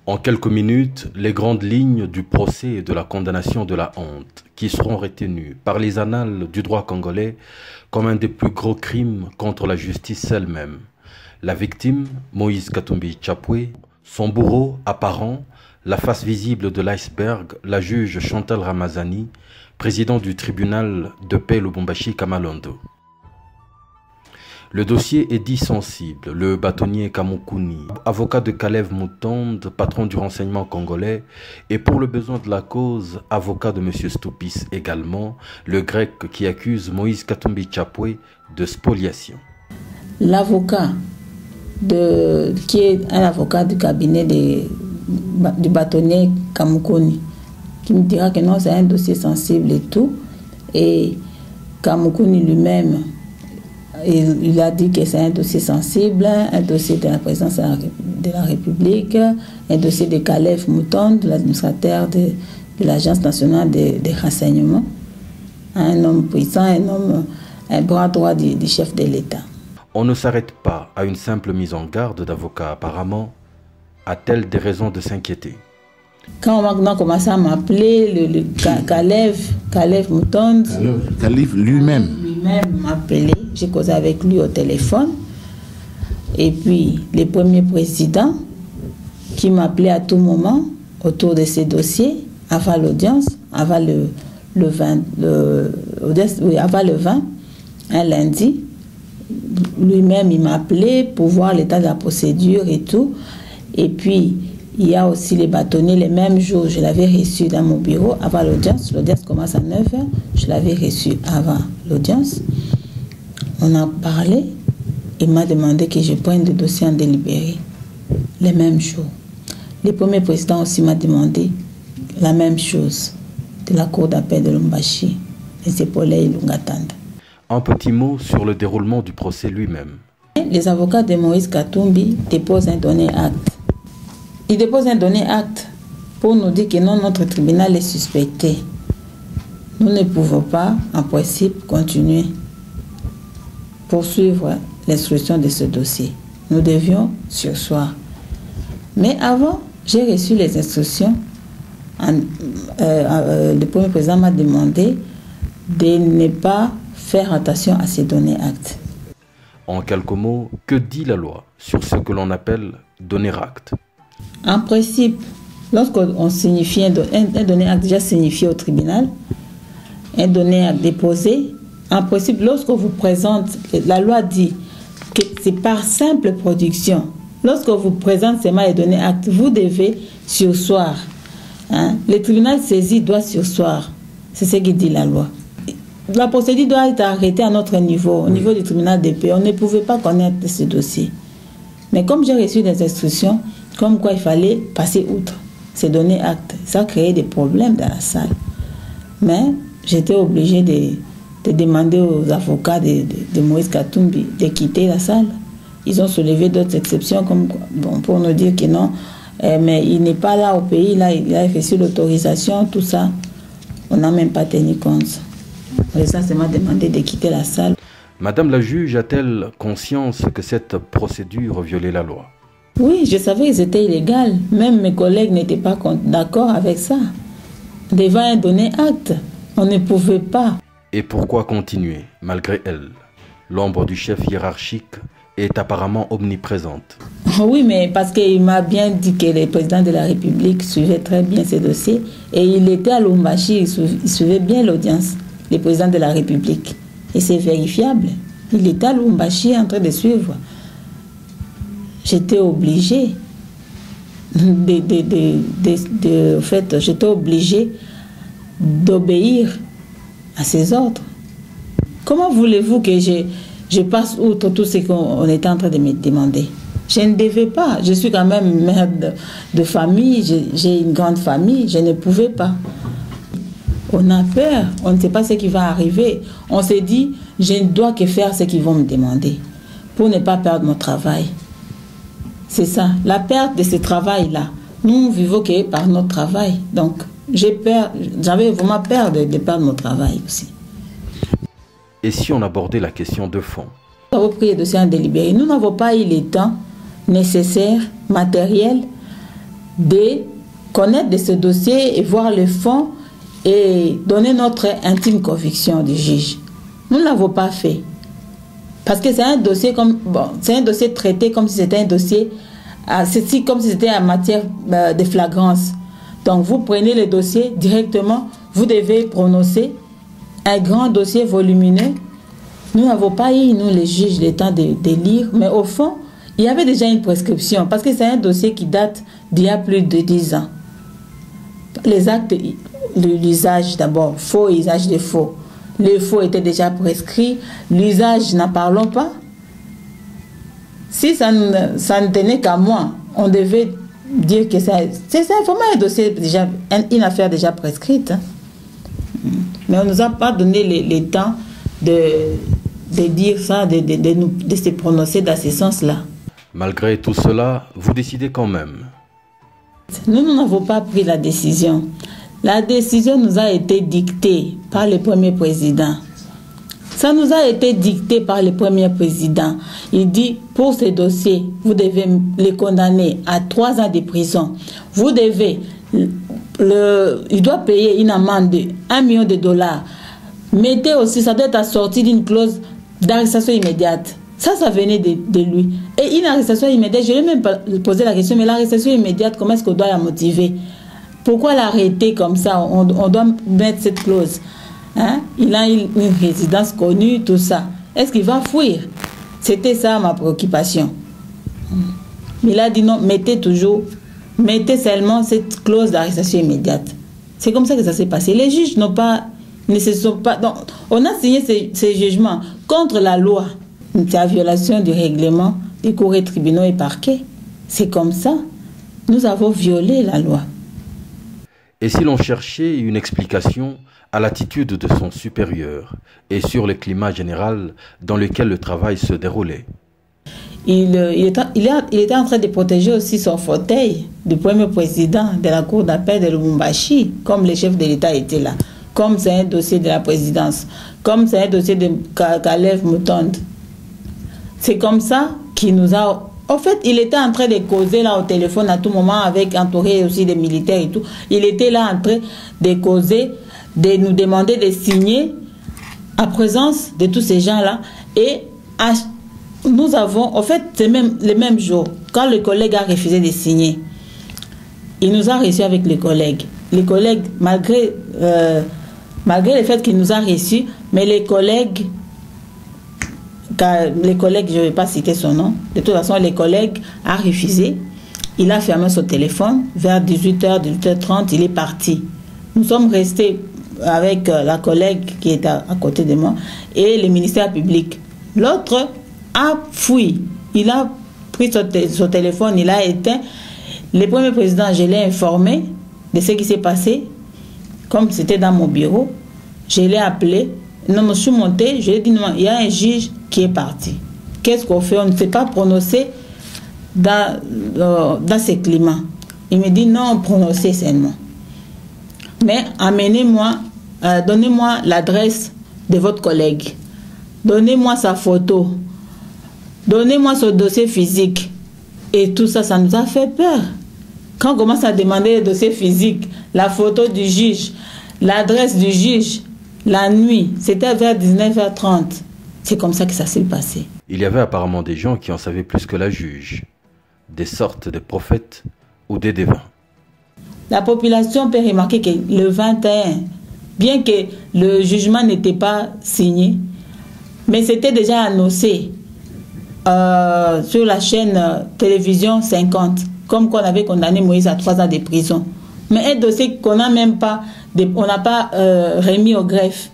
En quelques minutes, les grandes lignes du procès et de la condamnation de la honte, qui seront retenues par les annales du droit congolais comme un des plus gros crimes contre la justice elle-même. La victime, Moïse Katumbi Tchapwe, son bourreau apparent, la face visible de l'iceberg, la juge Chantal Ramazani, président du tribunal de paix Lubumbashi Kamalondo. Le dossier est dit sensible. Le bâtonnier Kamukuni, avocat de Kalev Mutonde, patron du renseignement congolais, et pour le besoin de la cause, avocat de M. Stoupis également, le grec qui accuse Moïse Katumbi Tchapwe de spoliation. L'avocat, qui est un avocat du cabinet du bâtonnier Kamukuni, qui me dira que non, c'est un dossier sensible et tout, et Kamukuni lui-même, il a dit que c'est un dossier sensible, un dossier de la présidence de la République, un dossier de Kalev Mutonde, l'administrateur de l'Agence nationale des renseignements, un homme puissant, un bras droit du chef de l'État. On ne s'arrête pas à une simple mise en garde d'avocat apparemment. A-t-elle des raisons de s'inquiéter? Quand on a commencé à m'appeler, le Kalev Mutonde, Kalev lui-même m'a appelé, j'ai causé avec lui au téléphone. Et puis, le premier président qui m'appelait à tout moment autour de ces dossiers, avant l'audience, avant le 20, un lundi, lui-même, il m'a appelé pour voir l'état de la procédure et tout. Et puis, il y a aussi les bâtonniers, les mêmes jours, je l'avais reçu dans mon bureau avant l'audience. L'audience commence à 9h, je l'avais reçu avant l'audience. On a parlé, il m'a demandé que je prenne le dossier en délibéré, les mêmes jours. Le premier président aussi m'a demandé la même chose de la cour d'appel de Lubumbashi, M. Pauley Lungatanda. Un petit mot sur le déroulement du procès lui-même. Les avocats de Moïse Katumbi déposent un donné acte. Ils déposent un donné acte pour nous dire que non, notre tribunal est suspecté. Nous ne pouvons pas, en principe, continuer, poursuivre l'instruction de ce dossier. Nous devions surseoir. Mais avant, j'ai reçu les instructions. Le premier président m'a demandé de ne pas faire attention à ces données actes. En quelques mots, que dit la loi sur ce que l'on appelle donner acte? En principe, lorsqu'on signifie un donné acte déjà signifié au tribunal, un donné acte déposé, en principe, lorsque vous présente, la loi dit que c'est par simple production. Lorsque vous présente seulement les données actes, vous devez surseoir. Le tribunal saisi doit surseoir. C'est ce que dit la loi. La procédure doit être arrêtée à notre niveau, au niveau du tribunal de paix. On ne pouvait pas connaître ce dossier. Mais comme j'ai reçu des instructions, comme quoi il fallait passer outre ces données actes, ça a créé des problèmes dans la salle. Mais j'étais obligée de demander aux avocats de Moïse Katumbi de quitter la salle. Ils ont soulevé d'autres exceptions comme, pour nous dire que non, mais il n'est pas là au pays, là, il a reçu l'autorisation, tout ça. On n'a même pas tenu compte. Ça m'a demandé de quitter la salle. Madame la juge a-t-elle conscience que cette procédure violait la loi? Oui, je savais que c'était illégal. Même mes collègues n'étaient pas d'accord avec ça. Devant un donné acte, on ne pouvait pas. Et pourquoi continuer, malgré elle? L'ombre du chef hiérarchique est apparemment omniprésente. Oui, mais parce qu'il m'a bien dit que le président de la République suivait très bien ces dossiers. Et il était à Lubumbashi, il suivait bien l'audience, le président de la République. Et c'est vérifiable. Il était à Lubumbashi en train de suivre. J'étais obligée j'étais obligée d'obéir à ses ordres. Comment voulez-vous que je passe outre tout ce qu'on était en train de me demander? Je ne devais pas. Je suis quand même mère de famille, j'ai une grande famille, je ne pouvais pas. On a peur, on ne sait pas ce qui va arriver. On s'est dit, je ne dois que faire ce qu'ils vont me demander pour ne pas perdre mon travail. C'est ça, la perte de ce travail-là. Nous ne vivons que par notre travail. Donc, j'avais vraiment peur de perdre mon travail aussi. Et si on abordait la question de fond? Nous avons pris le dossier en délibéré. Nous n'avons pas eu le temps nécessaire, matériel, de connaître de ce dossier et voir le fond et donner notre intime conviction du juge. Nous ne l'avons pas fait. Parce que c'est un dossier c'est un dossier traité comme si c'était un dossier, comme si c'était en matière de flagrance. Donc vous prenez le dossier directement, vous devez prononcer un grand dossier volumineux. Nous n'avons pas eu, nous les juges, le temps de lire, mais au fond, il y avait déjà une prescription, parce que c'est un dossier qui date d'il y a plus de 10 ans. Les actes, l'usage d'abord, faux et usage de faux. Le faux était déjà prescrit, l'usage, n'en parlons pas. Si ça ne tenait qu'à moi, on devait dire que c'est vraiment un dossier, déjà, une affaire déjà prescrite. Hein. Mais on ne nous a pas donné le temps de dire ça, de se prononcer dans ce sens-là. Malgré tout cela, vous décidez quand même. Nous n'avons pas pris la décision. La décision nous a été dictée par le premier président. Ça nous a été dicté par le premier président. Il dit, pour ce dossier, vous devez les condamner à 3 ans de prison. Vous devez, il doit payer une amende de $1 million. Mettez aussi, ça doit être assorti d'une clause d'arrestation immédiate. Ça venait de lui. Et une arrestation immédiate, je ne vais même pas poser la question, mais l'arrestation immédiate, comment est-ce qu'on doit la motiver? Pourquoi l'arrêter comme ça? On doit mettre cette clause. Hein? Il a une résidence connue, tout ça. Est-ce qu'il va fuir? C'était ça ma préoccupation. Il a dit non, mettez seulement cette clause d'arrestation immédiate. C'est comme ça que ça s'est passé. Les juges ne se sont pas... Donc, on a signé ces jugements contre la loi. C'est la violation du règlement des cours et tribunaux et parquets. C'est comme ça. Nous avons violé la loi. Et si l'on cherchait une explication à l'attitude de son supérieur et sur le climat général dans lequel le travail se déroulait? Il était en train de protéger aussi son fauteuil du premier président de la cour d'appel de Lubumbashi, comme le chef de l'État était là, comme c'est un dossier de la présidence, comme c'est un dossier de Caleb Mutonde. C'est comme ça qu'il nous a... En fait, il était en train de causer là au téléphone à tout moment, avec entouré aussi des militaires et tout. Il était là en train de causer, de nous demander de signer en présence de tous ces gens-là. Et nous avons, en fait, c'est même le même jour, quand le collègue a refusé de signer, il nous a reçus avec les collègues. Les collègues, malgré le fait qu'il nous a reçus, mais les collègues, je ne vais pas citer son nom, de toute façon, les collègues a refusé. Il a fermé son téléphone. Vers 18h, 18h30, il est parti. Nous sommes restés avec la collègue qui est à côté de moi et le ministère public. L'autre a fui. Il a pris son téléphone, il a éteint. Le premier président, je l'ai informé de ce qui s'est passé. Comme c'était dans mon bureau, je l'ai appelé. Non, je suis monté, je lui ai dit non, il y a un juge qui est parti. Qu'est-ce qu'on fait? On ne s'est pas prononcé dans ces climats. Il me dit non, prononcez seulement. Mais amenez-moi, donnez-moi l'adresse de votre collègue. Donnez-moi sa photo. Donnez-moi son dossier physique. Et tout ça, ça nous a fait peur. Quand on commence à demander le dossier physique, la photo du juge, l'adresse du juge, la nuit, c'était vers 19h30. C'est comme ça que ça s'est passé. Il y avait apparemment des gens qui en savaient plus que la juge, des sortes de prophètes ou des devins. La population peut remarquer que le 21, bien que le jugement n'était pas signé, mais c'était déjà annoncé sur la chaîne télévision 50, comme qu'on avait condamné Moïse à 3 ans de prison. Mais un dossier qu'on n'a même pas, on n'a pas remis au greffe.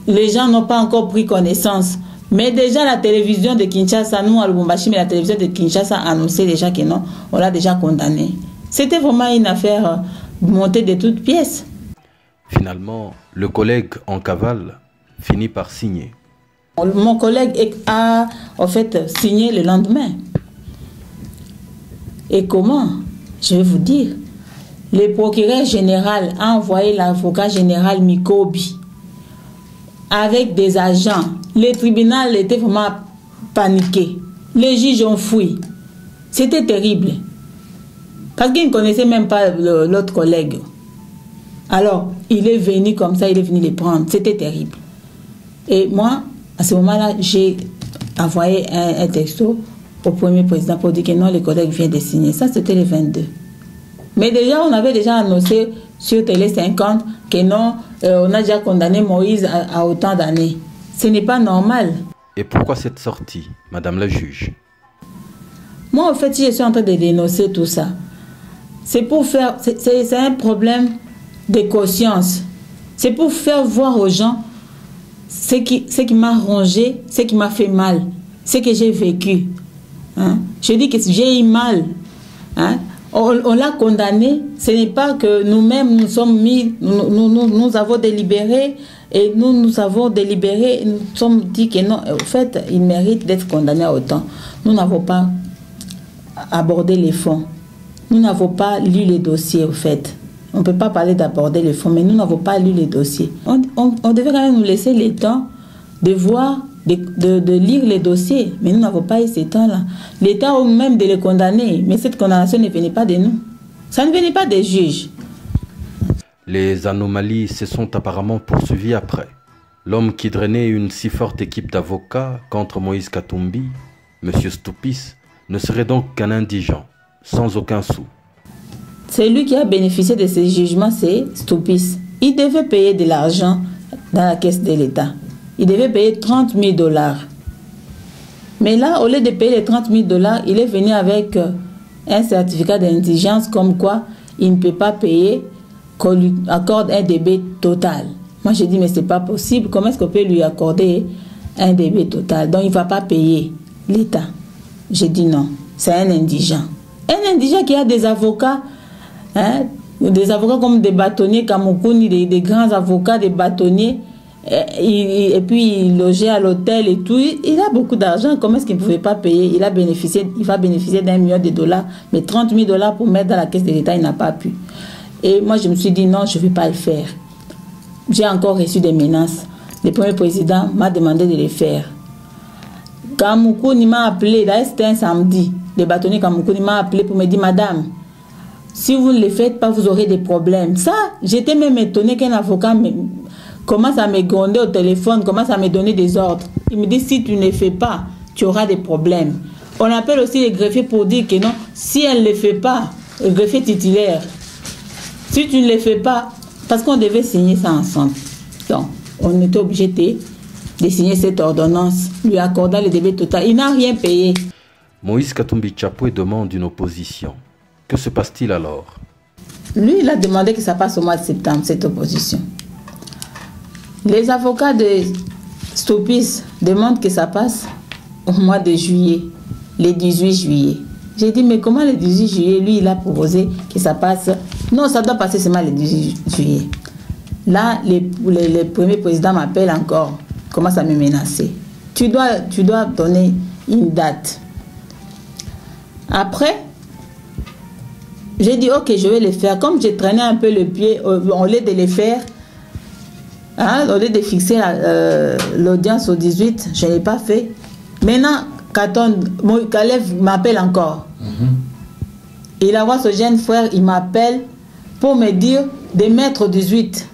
Les gens n'ont pas encore pris connaissance. Mais déjà la télévision de Kinshasa, nous à Lubumbashi, mais la télévision de Kinshasa a annoncé déjà que non, on l'a déjà condamné. C'était vraiment une affaire montée de toutes pièces. Finalement, le collègue en cavale finit par signer. Mon collègue a en fait signé le lendemain. Et comment? Je vais vous dire. Le procureur général a envoyé l'avocat général Mikobi avec des agents. Le tribunal était vraiment paniqué. Les juges ont fui. C'était terrible. Parce qu'il ne connaissait même pas l'autre collègue. Alors, il est venu comme ça, il est venu les prendre. C'était terrible. Et moi, à ce moment-là, j'ai envoyé un texto au premier président pour dire que non, les collègues viennent de signer. Ça, c'était le 22. Mais déjà, on avait déjà annoncé sur Télé 50 que non, on a déjà condamné Moïse à autant d'années. Ce n'est pas normal. Et pourquoi cette sortie, Madame la juge? Moi, en fait, si je suis en train de dénoncer tout ça, c'est pour faire... C'est un problème de conscience. C'est pour faire voir aux gens ce qui m'a rongé, ce qui m'a fait mal, ce que j'ai vécu. Hein? Je dis que j'ai eu mal. Hein? On l'a condamné. Ce n'est pas que nous-mêmes nous sommes mis, nous avons délibéré et nous avons délibéré, nous sommes dit que non, en fait, il mérite d'être condamné à autant. Nous n'avons pas abordé les fonds. Nous n'avons pas lu les dossiers, au fait. On ne peut pas parler d'aborder les fonds, mais nous n'avons pas lu les dossiers. On devait quand même nous laisser le temps de voir, de lire les dossiers, mais nous n'avons pas eu ce temps-là. L'État ou même de les condamner, mais cette condamnation ne venait pas de nous. Ça ne venait pas des juges. Les anomalies se sont apparemment poursuivies après. L'homme qui drainait une si forte équipe d'avocats contre Moïse Katumbi, M. Stoupis, ne serait donc qu'un indigent, sans aucun sou. Celui qui a bénéficié de ces jugements, c'est Stoupis. Il devait payer de l'argent dans la caisse de l'État. Il devait payer 30 000 $. Mais là, au lieu de payer les 30 000 $, il est venu avec un certificat d'indigence comme quoi il ne peut pas payer, qu'on lui accorde un débit total. Moi, j'ai dit, mais ce n'est pas possible. Comment est-ce qu'on peut lui accorder un débit total? Donc, il ne va pas payer l'État. J'ai dit non, c'est un indigent. Un indigent qui a des avocats, hein, des avocats comme des bâtonniers, Kamoukouni, des grands avocats, des bâtonniers, et puis il logeait à l'hôtel et tout. Il a beaucoup d'argent. Comment est-ce qu'il ne pouvait pas payer? Il va bénéficier d'1 million de $, mais 30 000 $ pour mettre dans la caisse de l'État, il n'a pas pu. Et moi, je me suis dit non, je ne vais pas le faire. J'ai encore reçu des menaces. Le premier président m'a demandé de les faire. Kamoukouni m'a appelé, là c'était un samedi. Le bâtonnier Kamoukouni m'a appelé pour me dire, madame, si vous ne le faites pas, vous aurez des problèmes. Ça, j'étais même étonnée qu'un avocat commence à me gronder au téléphone, commence à me donner des ordres. Il me dit, si tu ne le fais pas, tu auras des problèmes. On appelle aussi les greffiers pour dire que non, si elle ne le fait pas, le greffier titulaire, si tu ne le fais pas, parce qu'on devait signer ça ensemble. Donc, on était obligé de signer cette ordonnance, lui accordant le débit total. Il n'a rien payé. Moïse Katumbi Chapoué demande une opposition. Que se passe-t-il alors? Lui, il a demandé que ça passe au mois de septembre, cette opposition. Les avocats de Stoupis demandent que ça passe au mois de juillet, le 18 juillet. J'ai dit, mais comment le 18 juillet, lui, il a proposé que ça passe? Non, ça doit passer seulement le 18 juillet. Là, le premier président m'appelle encore, commence à me menacer. Tu dois donner une date. Après, j'ai dit, ok, je vais le faire. Comme j'ai traîné un peu le pied, au lieu de le faire, hein, au lieu de fixer l'audience au 18, je ne l'ai pas fait. Maintenant, Kalev m'appelle encore. Il envoie ce jeune frère, il m'appelle pour me dire de mettre au 18.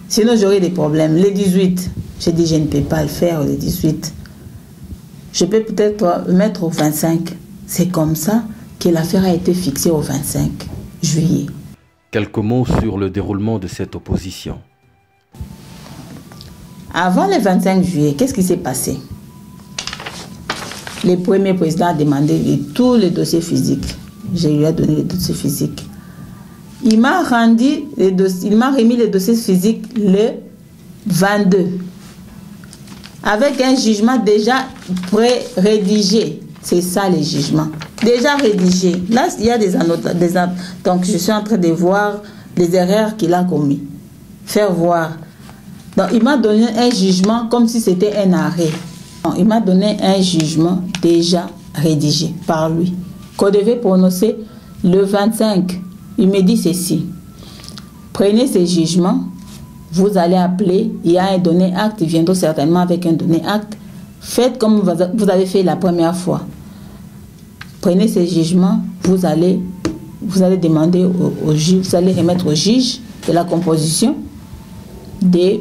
Sinon, j'aurai des problèmes. Le 18, j'ai dit, je ne peux pas le faire le 18. Je peux peut-être mettre au 25. C'est comme ça que l'affaire a été fixée au 25 juillet. Quelques mots sur le déroulement de cette opposition. Avant le 25 juillet, qu'est-ce qui s'est passé? Le premier président a demandé tous les dossiers physiques. Je lui ai donné les dossiers physiques. Il m'a remis les dossiers physiques le 22. Avec un jugement déjà pré-rédigé. C'est ça le jugement. Déjà rédigé. Là, il y a des annotations. Donc, je suis en train de voir les erreurs qu'il a commis. Faire voir. Donc, il m'a donné un jugement comme si c'était un arrêt. Donc, il m'a donné un jugement déjà rédigé par lui, qu'on devait prononcer le 25. Il me dit ceci. Prenez ces jugements, vous allez appeler, il y a un donné acte, ils viendront certainement avec un donné acte. Faites comme vous avez fait la première fois. prenez ces jugements, vous allez demander au juge, vous allez remettre au juge de la composition de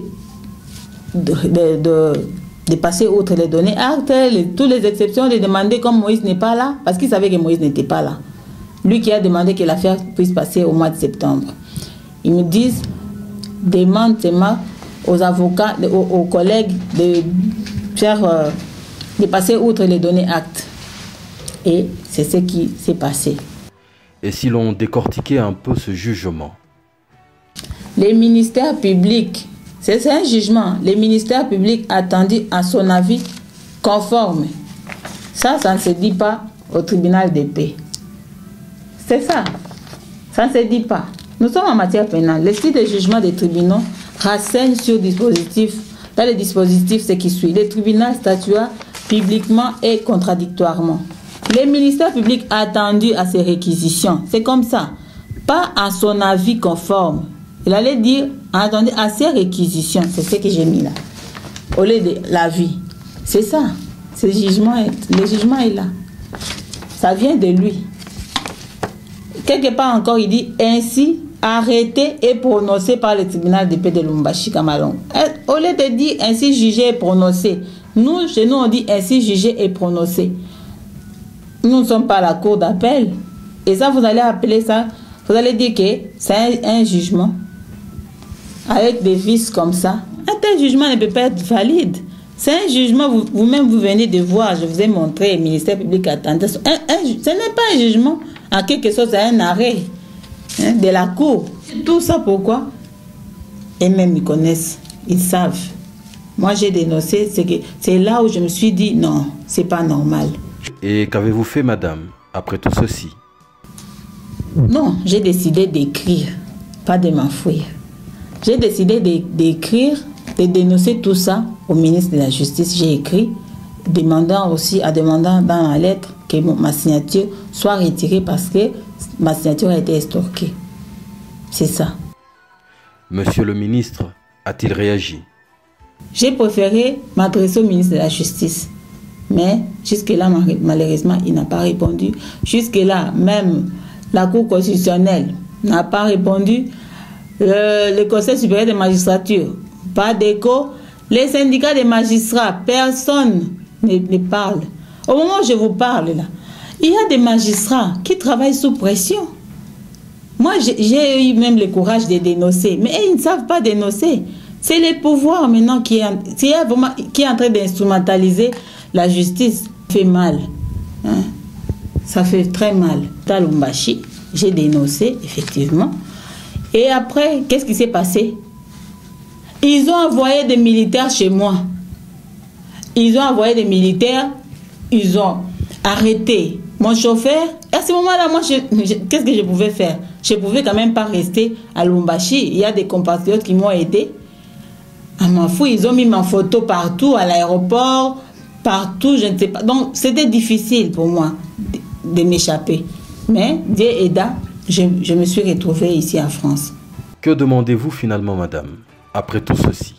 passer outre les données actes, toutes les exceptions, de demander comme Moïse n'est pas là, parce qu'il savait que Moïse n'était pas là. Lui qui a demandé que l'affaire puisse passer au mois de septembre. Ils me disent, demande seulement aux avocats, aux collègues de passer outre les données actes. Et c'est ce qui s'est passé. Et si l'on décortiquait un peu ce jugement? Les ministères publics, c'est un jugement. Les ministères publics attendus à son avis conforme. Ça ne se dit pas au tribunal de paix. C'est ça. Ça ne se dit pas. Nous sommes en matière pénale. Le style de jugement des tribunaux renseigne sur dispositif. Dans le dispositif, ce qui suit. Le tribunal statua publiquement et contradictoirement. Les ministères publics attendus à ces réquisitions. C'est comme ça. Pas à son avis conforme. Il allait dire, attendez, à ces réquisitions. C'est ce que j'ai mis là. Au lieu de l'avis. C'est ça. Le jugement est là. Ça vient de lui. Quelque part encore, il dit ainsi arrêté et prononcé par le tribunal de paix de Lubumbashi Kamalong. Au lieu de dire ainsi jugé et prononcé, chez nous, on dit ainsi jugé et prononcé. Nous ne sommes pas à la cour d'appel. Et ça, vous allez appeler ça, vous allez dire que c'est un jugement avec des vices comme ça. Un tel jugement ne peut pas être valide. C'est un jugement, vous-même vous venez de voir, je vous ai montré, le ministère public attendait. Ce n'est pas un jugement, en quelque sorte, c'est un arrêt de la cour. Tout ça pourquoi? Et même ils connaissent, ils savent. Moi j'ai dénoncé, c'est là où je me suis dit non, c'est pas normal. Et qu'avez-vous fait, madame, après tout ceci? Non, j'ai décidé d'écrire, pas de m'enfuir. J'ai décidé d'écrire, de dénoncer tout ça au ministre de la Justice. J'ai écrit, demandant dans la lettre que ma signature soit retirée parce que ma signature a été estorquée. C'est ça. Monsieur le ministre a-t-il réagi? J'ai préféré m'adresser au ministre de la Justice. Mais jusque-là, malheureusement, il n'a pas répondu. Jusque-là, même la Cour constitutionnelle n'a pas répondu. Le Conseil supérieur de magistrature, pas d'écho. Les syndicats des magistrats, personne ne parle. Au moment où je vous parle, là, il y a des magistrats qui travaillent sous pression. Moi, j'ai eu même le courage de dénoncer. Mais ils ne savent pas dénoncer. C'est le pouvoir maintenant qui est en train d'instrumentaliser la justice. Ça fait mal. Hein? Ça fait très mal. À Lubumbashi, j'ai dénoncé, effectivement. Et après, qu'est-ce qui s'est passé? Ils ont envoyé des militaires chez moi. Ils ont envoyé des militaires. Ils ont arrêté mon chauffeur. Et à ce moment-là, moi, qu'est-ce que je pouvais faire? Je ne pouvais quand même pas rester à Lubumbashi. Il y a des compatriotes qui m'ont aidé. À m'en foutre, ils ont mis ma photo partout, à l'aéroport, partout, je ne sais pas. Donc, c'était difficile pour moi de m'échapper. Mais, Dieu aida, je me suis retrouvée ici en France. Que demandez-vous finalement, madame, après tout ceci?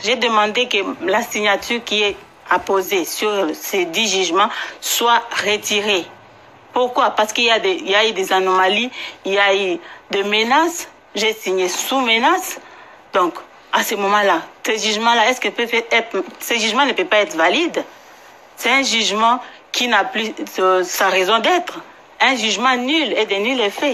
J'ai demandé que la signature qui est apposée sur ces 10 jugements soit retirée. Pourquoi? Parce qu'il y a eu des anomalies, il y a eu des menaces. J'ai signé sous menace. Donc, à ce moment-là, ce jugement-là, ce jugement ne peut pas être valide. C'est un jugement qui n'a plus sa raison d'être. Un jugement nul et de nul effet.